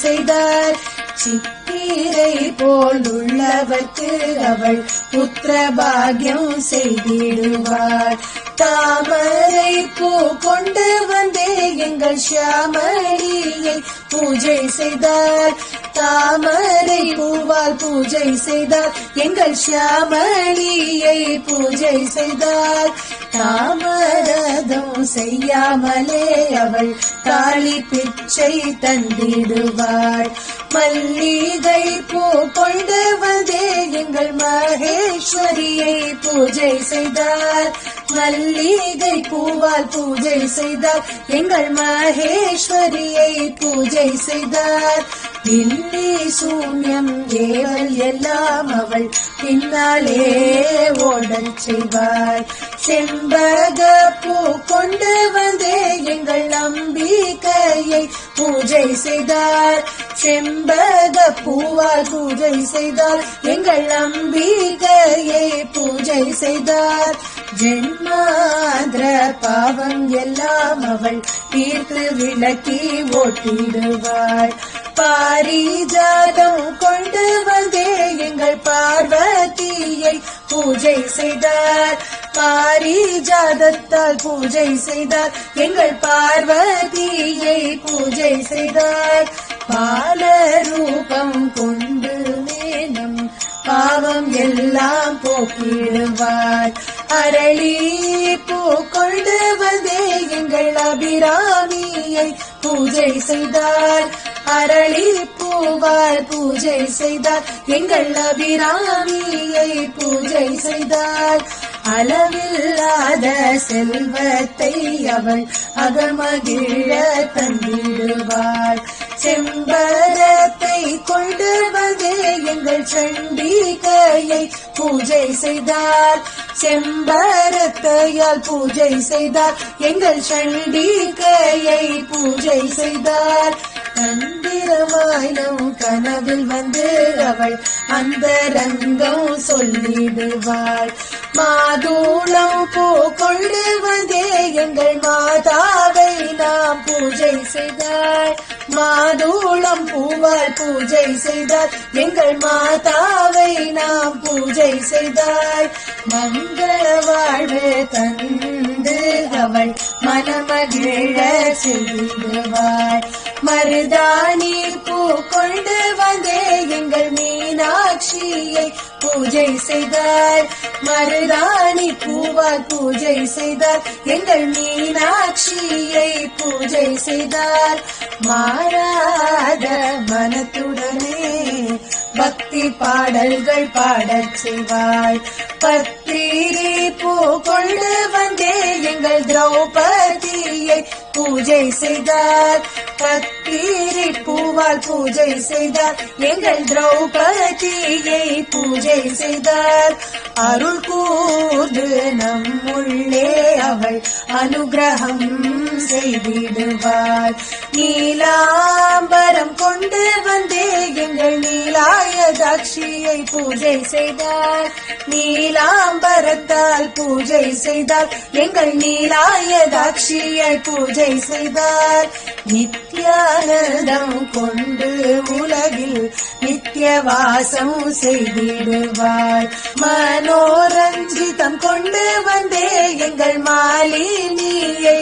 செய்தார். சித்திரை போலுள்ளவர்க்கு அவள் புத்திர பாக்யம் செய்திடுவார். தாமரை பூ கொண்டு வந்தே எங்கள் ஷியாமளியை பூஜை செய்தார். தாமரை பூவால் பூஜை செய்தார். எங்கள் ஷியாமளியை பூஜை செய்தார். தாமரதம் செய்யாமலே அவள் காளி பிச்சை தந்திடுவாள். மல்லிகை பூ கொண்டு வந்தே எங்கள் மகேஸ்வரியை பூஜை செய்தார். மல்லிகை பூவால் பூஜை செய்தார். எங்கள் மகேஸ்வரியை பூஜை செய்தார். இன்னி சூன்யம் ஏவல் எல்லாம் அவள் பின்னாலே ஓடச் செய்வாள். செம்பக பூ கொண்டு வந்தே எங்கள் நம்பிக்கையை பூஜை செய்தார். செம்பக பூவால் பூஜை செய்தார். எங்கள் நம்பிக்கையை பூஜை செய்தார். ஜென்மாந்திர பாவம் எல்லாம் அவள் தீர்த்து விளக்கி ஓட்டிடுவாள். பாரிஜாதம் கொண்டு வந்தே எங்கள் பார்வதியை பூஜை செய்தார். பாரிஜாதத்தால் பூஜை செய்தார். எங்கள் பார்வதியை பூஜை செய்தார். பாலரூபம் கொண்டு மேனம் பாவம் எல்லாம் போக்கிடுவார். அரளி பூ கொண்டு வந்தே எங்கள் அபிராமியை பூஜை செய்தார். அரளி பூவால் பூஜை செய்தார். எங்கள் அபிராமியை பூஜை செய்தார். அளவில்லாத செல்வத்தை அவள் அகமகிழ தந்திடுவாள். செம்பரத்தை கொண்டு வந்தே எங்கள் சண்டிகையை பூஜை செய்தார். செம்பரத்தையால் பூஜை செய்தார். எங்கள் சண்டிகையை பூஜை செய்தார். தந்திரமாய் நம் கனவில் வந்து அவள் அந்த ரங்கம் சொல்லிடுவாள். மாதுளம் பூ கொண்டு வந்தே எங்கள் மாதாவை நாம் பூஜை செய்தாள். மாதுளம் பூவால் பூஜை செய்தார். எங்கள் மாதாவை நாம் பூஜை செய்தாள். மங்கள வாழ்வு தந்து அவள் மனமகிழ செய்திடுவாள். மருதாணி பூ கொண்டு வந்தே எங்கள் மீனாட்சியை பூஜை செய்தார். மருதாணி பூவால் பூஜை செய்தார். எங்கள் மீனாட்சியை பூஜை செய்தார். மாறாத மனத்துடனே பக்தி பாடல்கள் பாடச் செய்வாள். பத்திரி பூ கொண்டு வந்தே எங்கள் திரௌபதியை பூஜை செய்தார். பத்திரி பூவால் பூஜை செய்தார். எங்கள் திரௌபதியை பூஜை செய்தார். அருள் கூர்ந்து நம்முள்ளே அவள் அனுகிரகம் செய்திடுவாள். நீலாம்பரம் கொண்டு வந்தே எங்கள் நீலாயதாட்சியை பூஜை செய்தார். நீலாம்பரத்தால் பூஜை செய்தார். எங்கள் நீலாயதாட்சியை பூஜை செய்தார். நித்யானந்தம் கொண்டு உலகில் நித்திய வாசம் செய்திடுவாள். மனோரஞ்சிதம் கொண்டு வந்தே எங்கள் மாலினியை